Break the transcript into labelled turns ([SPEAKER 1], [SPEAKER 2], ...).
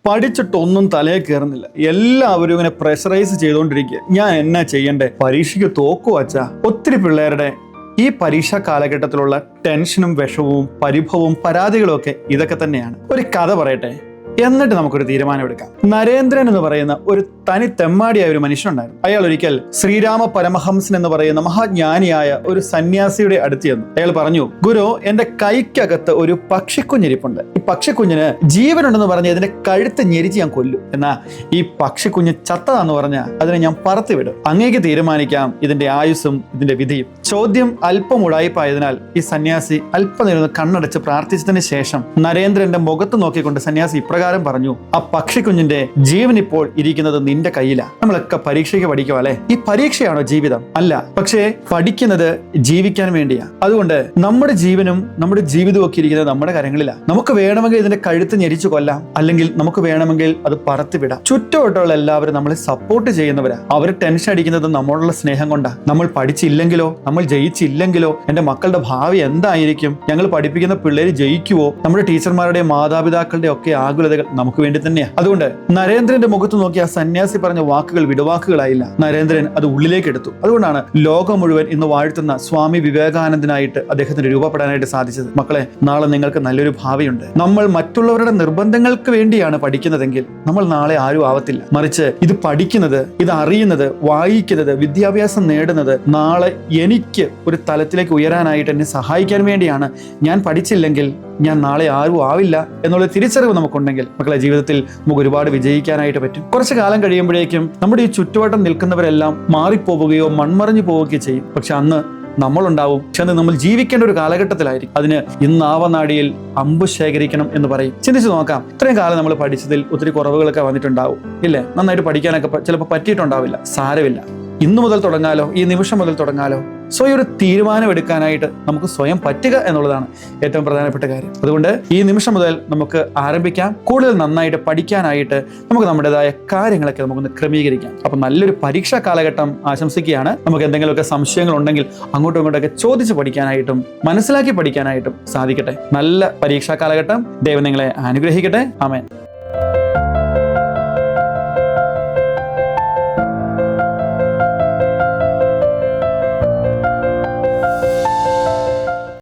[SPEAKER 1] പഠിച്ചിട്ടൊന്നും തലയിൽ കയറുന്നില്ല. എല്ലാവരും ഇങ്ങനെ പ്രഷറൈസ് ചെയ്തുകൊണ്ടിരിക്കുക. ഞാൻ എന്നാ ചെയ്യണ്ടേ? പരീക്ഷയ്ക്ക് തോക്കു വച്ചാ. ഒത്തിരി പിള്ളേരുടെ ഈ പരീക്ഷാ കാലഘട്ടത്തിലുള്ള ടെൻഷനും വിഷവും പരിഭവവും പരാതികളും ഒക്കെ ഇതൊക്കെ തന്നെയാണ്. ഒരു കഥ പറയട്ടെ, എന്നിട്ട് നമുക്കൊരു തീരുമാനമെടുക്കാം. നരേന്ദ്രൻ എന്ന് പറയുന്ന ഒരു തനി തെമ്മാടിയായ ഒരു മനുഷ്യനുണ്ടായിരുന്നു. അയാൾ ഒരിക്കൽ ശ്രീരാമ പരമഹംസൻ എന്ന് പറയുന്ന മഹാജ്ഞാനിയായ ഒരു സന്യാസിയുടെ അടുത്ത് ചെന്നു. അയാൾ പറഞ്ഞു, ഗുരു, എന്റെ കൈക്കകത്ത് ഒരു പക്ഷിക്കുഞ്ഞിരിപ്പുണ്ട്. ഈ പക്ഷിക്കുഞ്ഞിന് ജീവനുണ്ടെന്ന് പറഞ്ഞ് ഇതിന്റെ കഴുത്ത് ഞെരിച്ച് ഞാൻ കൊല്ലും. എന്നാ ഈ പക്ഷിക്കുഞ്ഞ് ചത്തതാന്ന് പറഞ്ഞാൽ അതിനെ ഞാൻ പറത്തിവിടും. അങ്ങേക്ക് തീരുമാനിക്കാം ഇതിന്റെ ആയുസ്സും ഇതിന്റെ വിധിയും. ചോദ്യം അല്പം ഉടായിപ്പായതിനാൽ ഈ സന്യാസി അല്പനേരം കണ്ണടച്ച് പ്രാർത്ഥിച്ചതിന് ശേഷം നരേന്ദ്രന്റെ മുഖത്ത് നോക്കിക്കൊണ്ട് സന്യാസി ഇപ്രകാരം പറഞ്ഞു, ആ പക്ഷിക്കുഞ്ഞിന്റെ ജീവൻ ഇപ്പോൾ ഇരിക്കുന്നത് നിന്റെ കയ്യിലാണ്. നമ്മളൊക്കെ പരീക്ഷയ്ക്ക് പഠിക്കും അല്ലെ? ഈ പരീക്ഷയാണോ ജീവിതം? അല്ല. പക്ഷേ പഠിക്കുന്നത് ജീവിക്കാൻ വേണ്ടിയാ. അതുകൊണ്ട് നമ്മുടെ ജീവനും നമ്മുടെ ജീവിതവും ഒക്കെ ഇരിക്കുന്നത് നമ്മുടെ കരങ്ങളിലാണ്. നമുക്ക് വേണമെങ്കിൽ ഇതിന്റെ കഴുത്ത് ഞെരിച്ചു കൊല്ലാം, അല്ലെങ്കിൽ നമുക്ക് വേണമെങ്കിൽ അത് പറത്തിവിടാം. ചുറ്റുവട്ടമുള്ള എല്ലാവരും നമ്മളെ സപ്പോർട്ട് ചെയ്യുന്നവരാ. അവർ ടെൻഷൻ അടിക്കുന്നത് നമ്മളോടുള്ള സ്നേഹം കൊണ്ടാ. നമ്മൾ പഠിച്ചില്ലെങ്കിലോ, നമ്മൾ ജയിച്ചില്ലെങ്കിലോ എന്റെ മക്കളുടെ ഭാവി എന്തായിരിക്കും, ഞങ്ങൾ പഠിപ്പിക്കുന്ന പിള്ളേര് ജയിക്കുവോ, നമ്മുടെ ടീച്ചർമാരുടെയും മാതാപിതാക്കളുടെ ഒക്കെ ആകുലതകൾ നമുക്ക് വേണ്ടി തന്നെയാണ്. അതുകൊണ്ട് നരേന്ദ്രന്റെ മുഖത്ത് നോക്കി ആ സന്യാസി പറഞ്ഞ വാക്കുകൾ വിടുവാക്കുകളായില്ല. നരേന്ദ്രൻ അത് ഉള്ളിലേക്ക് എടുത്തു. അതുകൊണ്ടാണ് ലോകം മുഴുവൻ ഇന്ന് വാഴ്ത്തുന്ന സ്വാമി വിവേകാനന്ദനായിട്ട് അദ്ദേഹത്തിന് രൂപപ്പെടാനായിട്ട് സാധിച്ചത്. മക്കളെ, നാളെ നിങ്ങൾക്ക് നല്ലൊരു ഭാവിയുണ്ട്. നമ്മൾ മറ്റുള്ളവരുടെ നിർബന്ധങ്ങൾക്ക് വേണ്ടിയാണ് പഠിക്കുന്നതെങ്കിൽ നമ്മൾ നാളെ ആരും ആവത്തില്ല. മറിച്ച് ഇത് പഠിക്കുന്നത്, ഇത് അറിയുന്നത്, വായിക്കുന്നത്, വിദ്യാഭ്യാസം നേടുന്നത് നാളെ എനിക്ക് ഒരു തലത്തിലേക്ക് ഉയരാനായിട്ട് എന്നെ സഹായിക്കാൻ വേണ്ടിയാണ്. ഞാൻ പഠിച്ചില്ലെങ്കിൽ ഞാൻ നാളെ ആരും ആവില്ല എന്നുള്ള തിരിച്ചറിവ് നമുക്കുണ്ടെങ്കിൽ മക്കളെ, ജീവിതത്തിൽ നമുക്ക് ഒരുപാട് വിജയിക്കാനായിട്ട് പറ്റും. കുറച്ചു കാലം കഴിയുമ്പോഴേക്കും നമ്മുടെ ഈ ചുറ്റുവട്ടം നിൽക്കുന്നവരെല്ലാം മാറിപ്പോവുകയോ മൺമറഞ്ഞു പോവുകയോ ചെയ്യും. പക്ഷെ അന്ന് നമ്മളുണ്ടാവും. പക്ഷെ അന്ന് നമ്മൾ ജീവിക്കേണ്ട ഒരു കാലഘട്ടത്തിലായിരിക്കും. അതിന് ഇന്നാവനാടിയിൽ അമ്പു ശേഖരിക്കണം എന്ന് പറയും. ചിന്തിച്ചു നോക്കാം, ഇത്രയും കാലം നമ്മൾ പഠിച്ചതിൽ ഒത്തിരി കുറവുകളൊക്കെ വന്നിട്ടുണ്ടാവും, ഇല്ലേ? നന്നായിട്ട് പഠിക്കാനൊക്കെ ചിലപ്പോൾ പറ്റിയിട്ടുണ്ടാവില്ല. സാരമില്ല, ഇന്നു മുതൽ തുടങ്ങാലോ, ഈ നിമിഷം മുതൽ തുടങ്ങാലോ. ഈ ഒരു തീരുമാനം എടുക്കാനായിട്ട് നമുക്ക് സ്വയം പറ്റുക എന്നുള്ളതാണ് ഏറ്റവും പ്രധാനപ്പെട്ട കാര്യം. അതുകൊണ്ട് ഈ നിമിഷം മുതൽ നമുക്ക് ആരംഭിക്കാം. കൂടുതൽ നന്നായിട്ട് പഠിക്കാനായിട്ട് നമുക്ക് നമ്മുടേതായ കാര്യങ്ങളൊക്കെ നമുക്കൊന്ന് ക്രമീകരിക്കാം. അപ്പം നല്ലൊരു പരീക്ഷാ കാലഘട്ടം ആശംസിക്കുകയാണ്. നമുക്ക് എന്തെങ്കിലുമൊക്കെ സംശയങ്ങൾ ഉണ്ടെങ്കിൽ അങ്ങോട്ടും ഇങ്ങോട്ടൊക്കെ ചോദിച്ച് പഠിക്കാനായിട്ടും മനസ്സിലാക്കി പഠിക്കാനായിട്ടും സാധിക്കട്ടെ. നല്ല പരീക്ഷാ കാലഘട്ടം. ദൈവം നിങ്ങളെ അനുഗ്രഹിക്കട്ടെ. ആമേൻ.